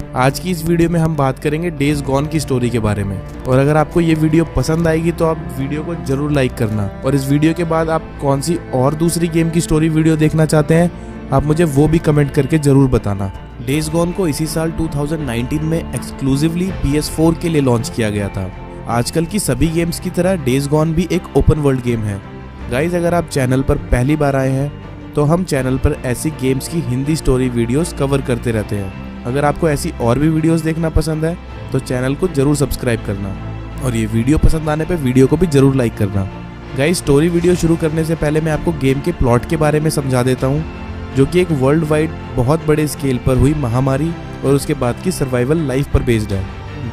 आज की इस वीडियो में हम बात करेंगे डेज गॉन की स्टोरी के बारे में। और अगर आपको ये वीडियो पसंद आएगी तो आप वीडियो को जरूर लाइक करना, और इस वीडियो के बाद आप कौन सी और दूसरी गेम की स्टोरी वीडियो देखना चाहते हैं आप मुझे वो भी कमेंट करके जरूर बताना। डेज गॉन को इसी साल 2019 में एक्सक्लूसिवली PS4 के लिए लॉन्च किया गया था। आजकल की सभी गेम्स की तरह डेज गॉन भी एक ओपन वर्ल्ड गेम है। गाइज, अगर आप चैनल पर पहली बार आए हैं तो हम चैनल पर ऐसी गेम्स की हिंदी स्टोरी वीडियोस कवर करते रहते हैं। अगर आपको ऐसी और भी वीडियोस देखना पसंद है तो चैनल को जरूर सब्सक्राइब करना, और ये वीडियो पसंद आने पे वीडियो को भी जरूर लाइक करना। गाइज, स्टोरी वीडियो शुरू करने से पहले मैं आपको गेम के प्लॉट के बारे में समझा देता हूँ, जो कि एक वर्ल्ड वाइड बहुत बड़े स्केल पर हुई महामारी और उसके बाद की सर्वाइवल लाइफ पर बेस्ड है।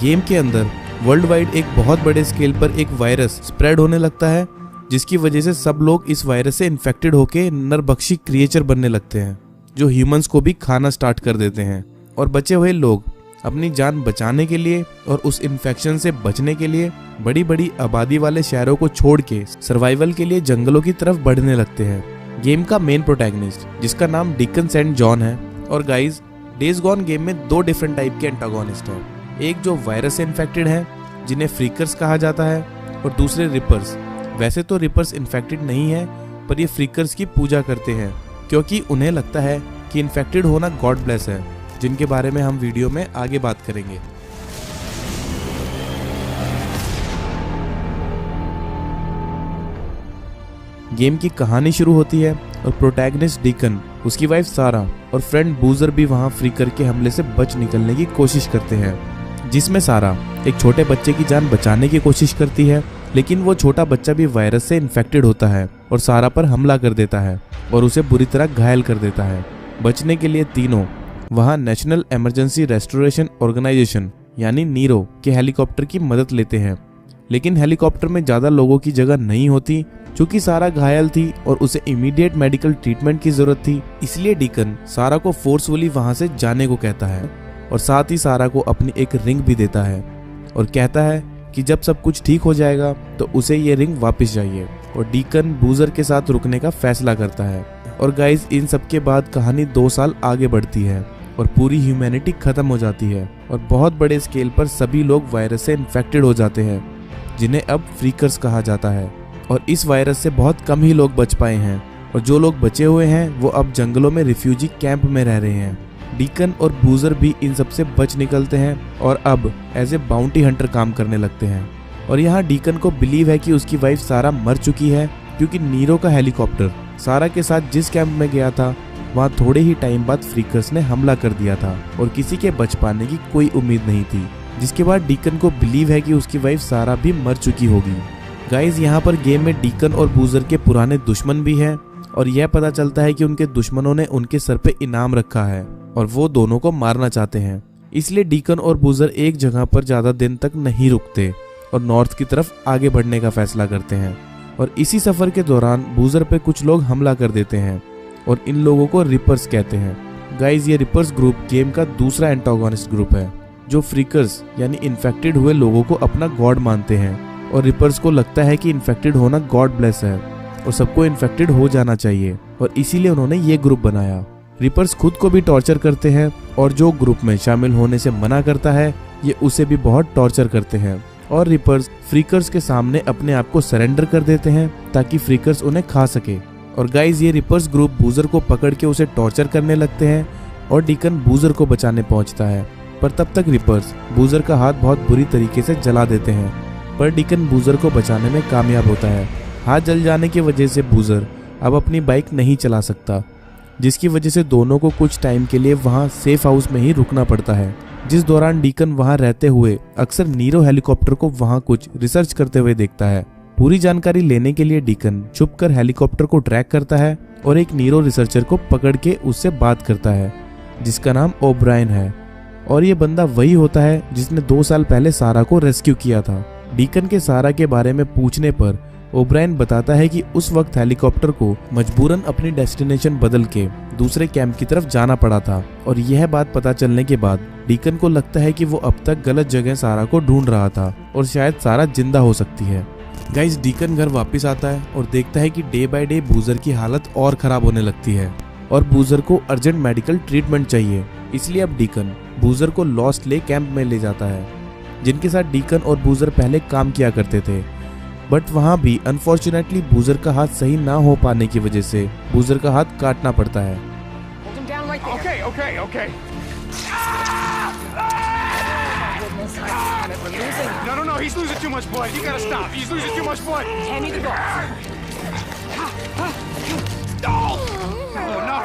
गेम के अंदर वर्ल्ड वाइड एक बहुत बड़े स्केल पर एक वायरस स्प्रेड होने लगता है, जिसकी वजह से सब लोग इस वायरस से इन्फेक्टेड होकर नरभक्षी क्रिएचर बनने लगते हैं, जो ह्यूमंस को भी खाना स्टार्ट कर देते हैं। और बचे हुए लोग अपनी जान बचाने के लिए और उस इन्फेक्शन से बचने के लिए बड़ी बड़ी आबादी वाले शहरों को छोड़ के सर्वाइवल के लिए जंगलों की तरफ बढ़ने लगते हैं। गेम का मेन प्रोटैगनिस्ट, जिसका नाम डिकन सेंट जॉन है। और गाइज, डेज गॉन गेम में दो डिफरेंट टाइप के एंटागोनिस्ट हैं। एक जो वायरस से इन्फेक्टेड है, जिन्हें फ्रीकर्स कहा जाता है, और दूसरे रिपर्स। वैसे तो रिपर्स इन्फेक्टेड नहीं है, पर ये फ्रीकर्स की पूजा करते हैं क्योंकि उन्हें लगता है कि इन्फेक्टेड होना गॉड ब्लेस है, जिनके बारे में हम वीडियो में आगे बात करेंगे। गेम की कहानी शुरू होती है और प्रोटैगनिस्ट डीकन, उसकी वाइफ सारा और फ्रेंड बूजर भी वहां फ्रीकर के हमले से बच निकलने की कोशिश करते हैं, जिसमें सारा एक छोटे बच्चे की जान बचाने की कोशिश करती है, लेकिन वो छोटा बच्चा भी वायरस से इन्फेक्टेड होता है और सारा पर हमला कर देता है और उसे बुरी तरह घायल कर देता है। बचने के लिए तीनों वहां नेशनल इमरजेंसी रेस्टोरेशन ऑर्गेनाइजेशन यानी नीरो के हेलीकॉप्टर की मदद लेते हैं, लेकिन हेलीकॉप्टर में ज्यादा लोगों की जगह नहीं होती, चूंकि सारा घायल थी और उसे इमीडिएट मेडिकल ट्रीटमेंट की जरूरत थी। इसलिए डीकन सारा को फोर्सफुली वहां से जाने को कहता है और साथ ही सारा को अपनी एक रिंग भी देता है और कहता है कि जब सब कुछ ठीक हो जाएगा तो उसे ये रिंग वापस चाहिए। और डीकन बूजर के साथ रुकने का फैसला करता है। और गाइज, इन सब के बाद कहानी 2 साल आगे बढ़ती है और पूरी ह्यूमैनिटी खत्म हो जाती है और बहुत बड़े स्केल पर सभी लोग वायरस से इन्फेक्टेड हो जाते हैं, जिन्हें अब फ्रीकर्स कहा जाता है। और इस वायरस से बहुत कम ही लोग बच पाए हैं, और जो लोग बचे हुए हैं वो अब जंगलों में रिफ्यूजी कैंप में रह रहे हैं। डीकन और बूजर भी इन सब से बच निकलते हैं और अब एज ए बाउंटी हंटर काम करने लगते हैं। और यहाँ डीकन को बिलीव है कि उसकी वाइफ सारा मर चुकी है, क्योंकि नीरो का हेलीकॉप्टर सारा के साथ जिस कैंप में गया था वहाँ थोड़े ही टाइम बाद फ्रीकर्स ने हमला कर दिया था और किसी के बच पाने की कोई उम्मीद नहीं थी, जिसके बाद डीकन को बिलीव है कि उसकी वाइफ सारा भी मर चुकी होगी। गाइज, यहाँ पर गेम में डीकन और बूजर के पुराने दुश्मन भी हैं और यह पता चलता है कि उनके दुश्मनों ने उनके सर पे इनाम रखा है और वो दोनों को मारना चाहते हैं। इसलिए डीकन और बूजर एक जगह पर ज्यादा दिन तक नहीं रुकते और नॉर्थ की तरफ आगे बढ़ने का फैसला करते हैं। और इसी सफर के दौरान बूजर पे कुछ लोग हमला कर देते हैं और इन लोगों को रिपर्स कहते हैं। गाइज, ये रिपर्स ग्रुप गेम का दूसरा एंटागोनिस्ट ग्रुप है, जो फ्रीकर्स यानी इन्फेक्टेड हुए लोगों को अपना गॉड मानते हैं। और रिपर्स को लगता है कि इन्फेक्टेड होना गॉड ब्लेस है और सबको इन्फेक्टेड हो जाना चाहिए, और इसीलिए उन्होंने ये ग्रुप बनाया। रिपर्स खुद को भी टॉर्चर करते हैं और जो ग्रुप में शामिल होने से मना करता है ये उसे भी बहुत टॉर्चर करते हैं। और रिपर्स फ्रीकर्स के सामने अपने आप को सरेंडर कर देते हैं ताकि फ्रीकर्स उन्हें खा सके। और गाइज, ये रिपर्स ग्रुप बूजर को पकड़ के उसे टॉर्चर करने लगते हैं और डीकन बूजर को बचाने पहुंचता है, पर तब तक रिपर्स बूजर का हाथ बहुत बुरी तरीके से जला देते हैं। पर डीकन बूजर को बचाने में कामयाब होता है। हाथ जल जाने की वजह से बूजर अब अपनी बाइक नहीं चला सकता, जिसकी वजह से दोनों को कुछ टाइम के लिए वहां सेफ हाउस में ही रुकना पड़ता है, जिस दौरान डीकन वहां रहते हुए अक्सर नीरो हेलीकॉप्टर को वहां कुछ रिसर्च करते हुए देखता है। पूरी जानकारी लेने के लिए डीकन छुपकर हेलीकॉप्टर को ट्रैक करता है और एक नीरो रिसर्चर को पकड़ के उससे बात करता है, जिसका नाम ओब्रायन है। और ये बंदा वही होता है जिसने 2 साल पहले सारा को रेस्क्यू किया था। डीकन के सारा के बारे में पूछने पर ओब्रायन बताता है कि उस वक्त हेलीकॉप्टर को मजबूरन अपनी डेस्टिनेशन बदल के दूसरे कैंप की तरफ जाना पड़ा था। और यह बात पता चलने के बाद डीकन को लगता है कि वो अब तक गलत जगह सारा को ढूंढ रहा था और शायद सारा जिंदा हो सकती है। गाइस, डीकन घर वापस आता है और देखता है कि डे बाय डे बूजर की हालत और खराब होने लगती है और बूजर को अर्जेंट मेडिकल ट्रीटमेंट चाहिए। इसलिए अब डीकन बूजर को लॉस्ट लेक कैंप में ले जाता है, जिनके साथ डीकन और बूजर पहले काम किया करते थे। बट वहाँ भी अनफॉर्चुनेटली बूजर का हाथ सही ना हो पाने की वजह से बूजर का हाथ काटना पड़ता है। No, he's losing too much blood. You gotta stop. He's losing too much blood. Hand me the ball. Oh, no.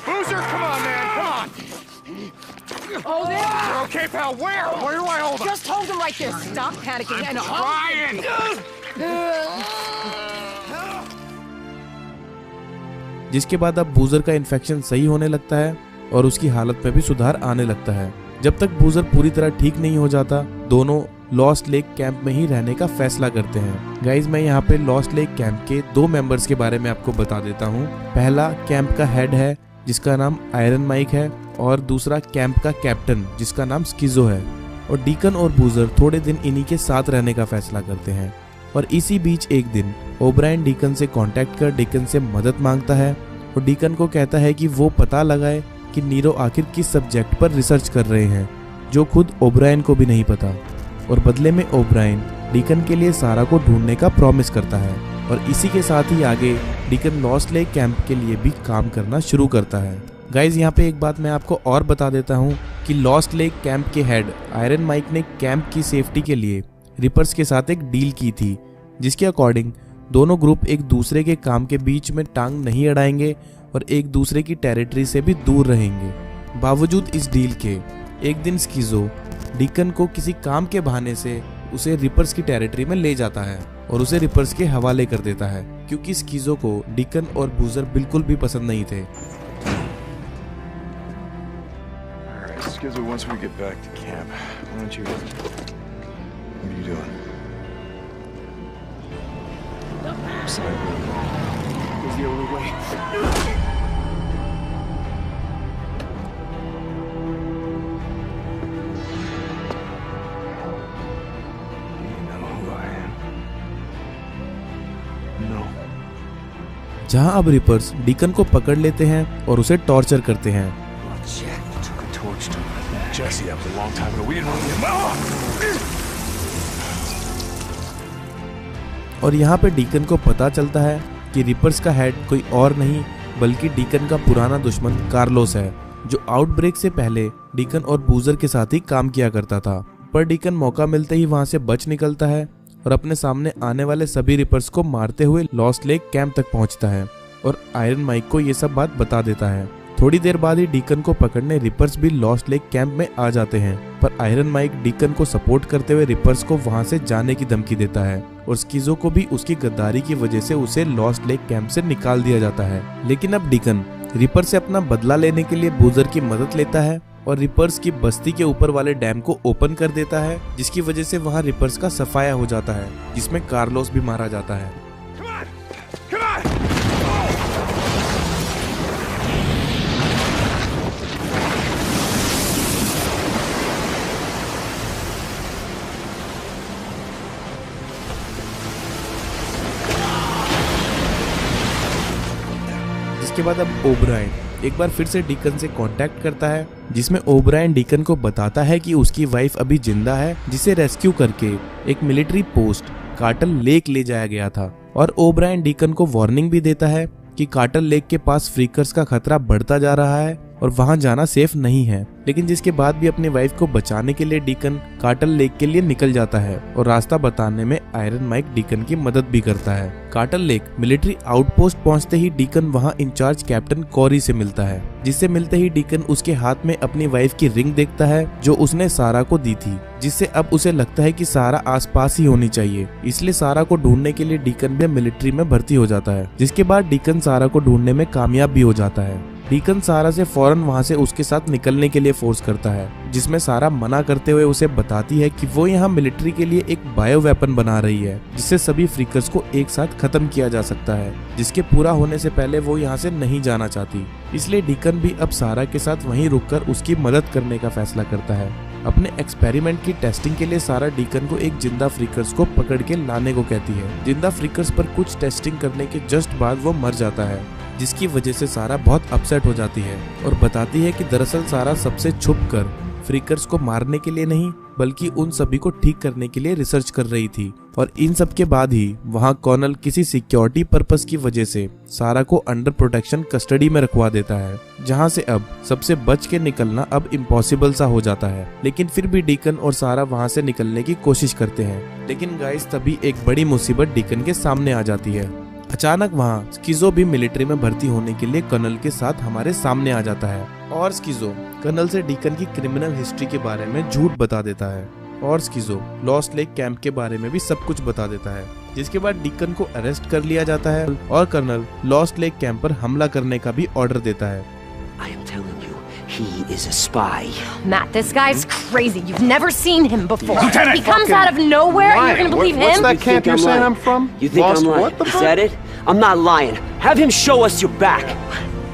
Boozer, come on, man. Come on. Hold it. You're okay, pal. Where? Where do I hold him? Just hold him right there. Stop panicking and Ryan! जिसके बाद अब बूजर का infection सही होने लगता है और उसकी हालत में भी सुधार आने लगता है। जब तक बूजर पूरी तरह ठीक नहीं हो जाता, दोनों लॉस्ट लेक कैंप में ही रहने का फैसला करते हैं। गाइज, मैं यहाँ पे लॉस्ट लेक कैंप के 2 मेंबर्स के बारे में आपको बता देता हूँ। पहला कैंप का हेड है जिसका नाम आयरन माइक है और दूसरा कैंप का कैप्टन जिसका नाम स्किजो है। और डीकन और बूजर थोड़े दिन इन्हीं के साथ रहने का फैसला करते हैं। और इसी बीच एक दिन ओब्रायन डीकन से कांटेक्ट कर डीकन से मदद मांगता है और डीकन को कहता है कि वो पता लगाए कि नीरो आखिर किस सब्जेक्ट पर रिसर्च कर रहे हैं, जो खुद ओब्रायन को भी नहीं पता। और बदले में ओब्रायन डीकन के लिए सारा को ढूंढने का प्रॉमिस करता है और इसी के साथ ही आगे डीकन लॉस्ट लेक कैंप के लिए भी काम करना शुरू करता है। गाइज, यहाँ पे एक बात मैं आपको और बता देता हूँ कि लॉस्ट लेक कैंप के हेड आयरन माइक ने कैंप की सेफ्टी के लिए रिपर्स के साथ एक डील की थी, जिसके अकॉर्डिंग दोनों ग्रुप एक दूसरे के काम के बीच में टांग नहीं अड़ाएंगे और एक दूसरे की टेरिटरी से भी दूर रहेंगे। बावजूद इस डील के एक दिन स्किजो डीकन को किसी काम के बहाने से उसे रिपर्स की टेरिटरी में ले जाता है और उसे रिपर्स के हवाले कर देता है, क्योंकि स्किजो को डीकन और बूजर बिल्कुल भी पसंद नहीं थे। Skizzo, once we get back to camp, why don't you... What are you doing? Is the only way. You know who I am? No. जहां अब रिपर्स डीकन को पकड़ लेते हैं और उसे टॉर्चर करते हैं। Took a torch to Jesse. That was a long time ago. We didn't really get... और यहाँ पे डीकन को पता चलता है कि रिपर्स का हेड कोई और नहीं बल्कि डीकन का पुराना दुश्मन कार्लोस है, जो आउटब्रेक से पहले डीकन और बूजर के साथ ही काम किया करता था। पर डीकन मौका मिलते ही वहां से बच निकलता है और अपने सामने आने वाले सभी रिपर्स को मारते हुए लॉस्ट लेक कैंप तक पहुंचता है और आयरन माइक को ये सब बात बता देता है। थोड़ी देर बाद ही डीकन को पकड़ने रिपर्स भी लॉस्ट लेक कैंप में आ जाते हैं, पर आयरन माइक डीकन को सपोर्ट करते हुए रिपर्स को वहां से जाने की धमकी देता है और स्किजो को भी उसकी गद्दारी की वजह से उसे लॉस्ट लेक कैंप से निकाल दिया जाता है। लेकिन अब डीकन रिपर से अपना बदला लेने के लिए बूजर की मदद लेता है और रिपर्स की बस्ती के ऊपर वाले डैम को ओपन कर देता है, जिसकी वजह से वहाँ रिपर्स का सफाया हो जाता है, जिसमें कार्लोस भी मारा जाता है। इसके बाद अब ओब्रायन एक बार फिर से डीकन से कांटेक्ट करता है, जिसमें ओब्रायन डीकन को बताता है कि उसकी वाइफ अभी जिंदा है, जिसे रेस्क्यू करके एक मिलिट्री पोस्ट कार्टल लेक ले जाया गया था। और ओब्रायन डीकन को वार्निंग भी देता है कि कार्टल लेक के पास फ्रीकर्स का खतरा बढ़ता जा रहा है और वहां जाना सेफ नहीं है। लेकिन जिसके बाद भी अपनी वाइफ को बचाने के लिए डीकन कार्टल लेक के लिए निकल जाता है और रास्ता बताने में आयरन माइक डीकन की मदद भी करता है। कार्टल लेक मिलिट्री आउटपोस्ट पहुंचते ही डीकन वहां इंचार्ज कैप्टन कॉरी से मिलता है, जिससे मिलते ही डीकन उसके हाथ में अपनी वाइफ की रिंग देखता है जो उसने सारा को दी थी, जिससे अब उसे लगता है कि सारा आसपास ही होनी चाहिए। इसलिए सारा को ढूंढने के लिए डीकन भी मिलिट्री में भर्ती हो जाता है, जिसके बाद डीकन सारा को ढूंढने में कामयाब भी हो जाता है। डीकन सारा से फौरन वहां से उसके साथ निकलने के लिए फोर्स करता है, जिसमें सारा मना करते हुए उसे बताती है कि वो यहाँ मिलिट्री के लिए एक बायो वेपन बना रही है, जिससे सभी फ्रीकर्स को एक साथ खत्म किया जा सकता है, जिसके पूरा होने से पहले वो यहाँ से नहीं जाना चाहती। इसलिए डीकन भी अब सारा के साथ वहीं रुककर उसकी मदद करने का फैसला करता है। अपने एक्सपेरिमेंट की टेस्टिंग के लिए सारा डीकन को एक जिंदा फ्रीकर्स को पकड़ के लाने को कहती है। जिंदा फ्रीकर्स पर कुछ टेस्टिंग करने के जस्ट बाद वो मर जाता है जिसकी वजह से सारा बहुत अपसेट हो जाती है और बताती है कि दरअसल सारा सबसे छुपकर फ्रीकर्स को मारने के लिए नहीं बल्कि उन सभी को ठीक करने के लिए रिसर्च कर रही थी। और इन सब के बाद ही वहाँ कॉर्नल किसी सिक्योरिटी पर्पस की वजह से सारा को अंडर प्रोटेक्शन कस्टडी में रखवा देता है, जहाँ से अब सबसे बच के निकलना अब इम्पॉसिबल सा हो जाता है। लेकिन फिर भी डीकन और सारा वहाँ से निकलने की कोशिश करते हैं। लेकिन गाइस तभी एक बड़ी मुसीबत डीकन के सामने आ जाती है। अचानक वहाँ स्किज़ो भी मिलिट्री में भर्ती होने के लिए कर्नल के साथ हमारे सामने आ जाता है और स्किज़ो कर्नल से डीकन की क्रिमिनल हिस्ट्री के बारे में झूठ बता देता है और स्किज़ो लॉस्ट लेक कैंप के बारे में भी सब कुछ बता देता है, जिसके बाद डीकन को अरेस्ट कर लिया जाता है और कर्नल लॉस्ट लेक कैंप पर हमला करने का भी ऑर्डर देता है। I am telling you, he is a spy. Matt, this guy's crazy. You've never seen him before. Lieutenant, He comes out of nowhere and you're gonna believe What's him? that camp you're saying I'm from? You think Lost I'm lying? what the Is fuck? that it? I'm not lying. Have him show us your back.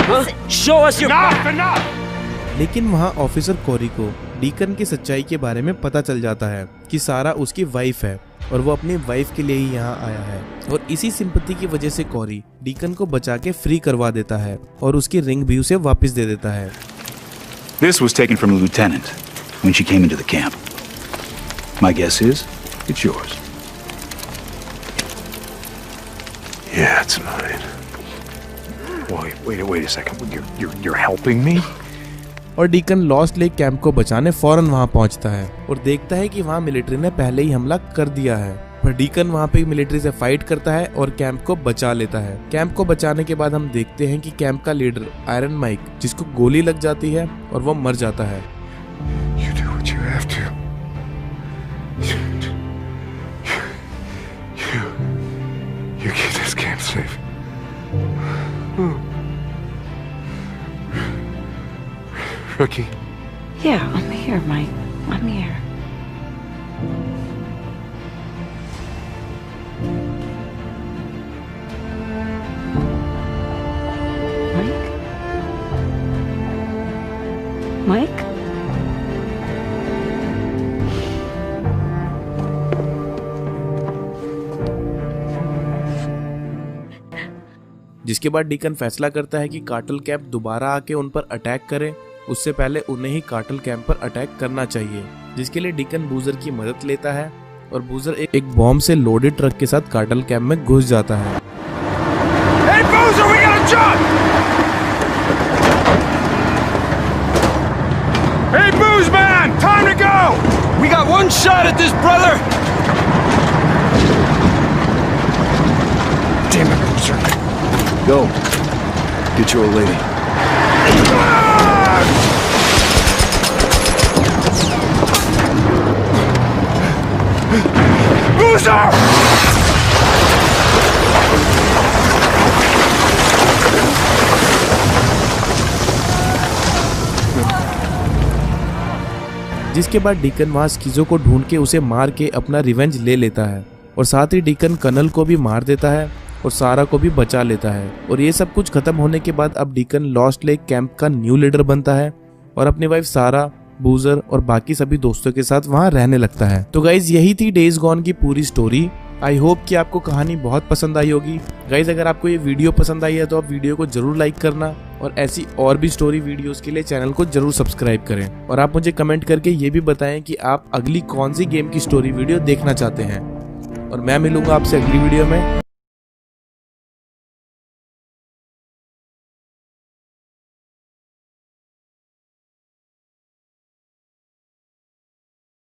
Huh? Show us your back. Enough, enough! लेकिन वहाँ officer कोरी को deacon की सच्चाई के बारे में पता चल जाता है कि सारा उसकी वाइफ है और वो अपनी वाइफ के लिए ही यहाँ आया है। और इसी सिंपैथी की वजह से कोरी डीकन को बचा के फ्री करवा देता है और उसकी रिंग भी उसे वापस दे देता है। This was taken from a lieutenant when she came into the camp. My guess is, it's yours. Yeah, it's mine. Wait a second. You're helping me? और डीकन लॉस्ट लेक कैंप को बचाने फौरन वहां पहुंचता है और देखता है कि वहां मिलिट्री ने पहले ही हमला कर दिया है। पर डीकन वहां पे मिलिट्री से फाइट करता है और कैंप को बचा लेता है। कैंप को बचाने के बाद हम देखते हैं कि कैंप का लीडर आयरन माइक, जिसको गोली लग जाती है और वो मर जाता है। You do what you have to. You keep this camp safe. Rookie. Yeah, I'm here, Mike. I'm here. Mike? Mike? जिसके बाद डीकन फैसला करता है कि कार्टेल कैंप दोबारा आके उन पर अटैक करे, उससे पहले उन्हें ही कार्टेल कैंप पर अटैक करना चाहिए। जिसके लिए डीकन बूजर की मदद लेता है और बूजर एक बॉम्ब से लोडेड ट्रक के साथ कार्टेल कैंप में घुस जाता है। Hey, Boozer, we gotta jump! Hey, Booze Man, time to go! We got one shot at this, brother! Damn it, Boozer. Go. Get your old lady. Boozer! जिसके बाद deacon वहां स्किज़ो को ढूंढ के उसे मार के अपना रिवेंज ले लेता है और साथ ही डीकन कर्नल को भी मार देता है और सारा को भी बचा लेता है। और ये सब कुछ खत्म होने के बाद अब डीकन लॉस्ट लेक कैंप का न्यू लीडर बनता है और अपनी वाइफ सारा, बूजर और बाकी सभी दोस्तों के साथ वहां रहने लगता है। तो गाइज यही थी डेज गॉन की पूरी स्टोरी। आई होप कि आपको कहानी बहुत पसंद आई होगी। गाइज अगर आपको ये वीडियो पसंद आई है तो आप वीडियो को जरूर लाइक करना और ऐसी और भी स्टोरी वीडियोस के लिए चैनल को जरूर सब्सक्राइब करें। और आप मुझे कमेंट करके ये भी बताएं कि आप अगली कौन सी गेम की स्टोरी वीडियो देखना चाहते हैं। और मैं मिलूंगा आपसे अगली वीडियो में।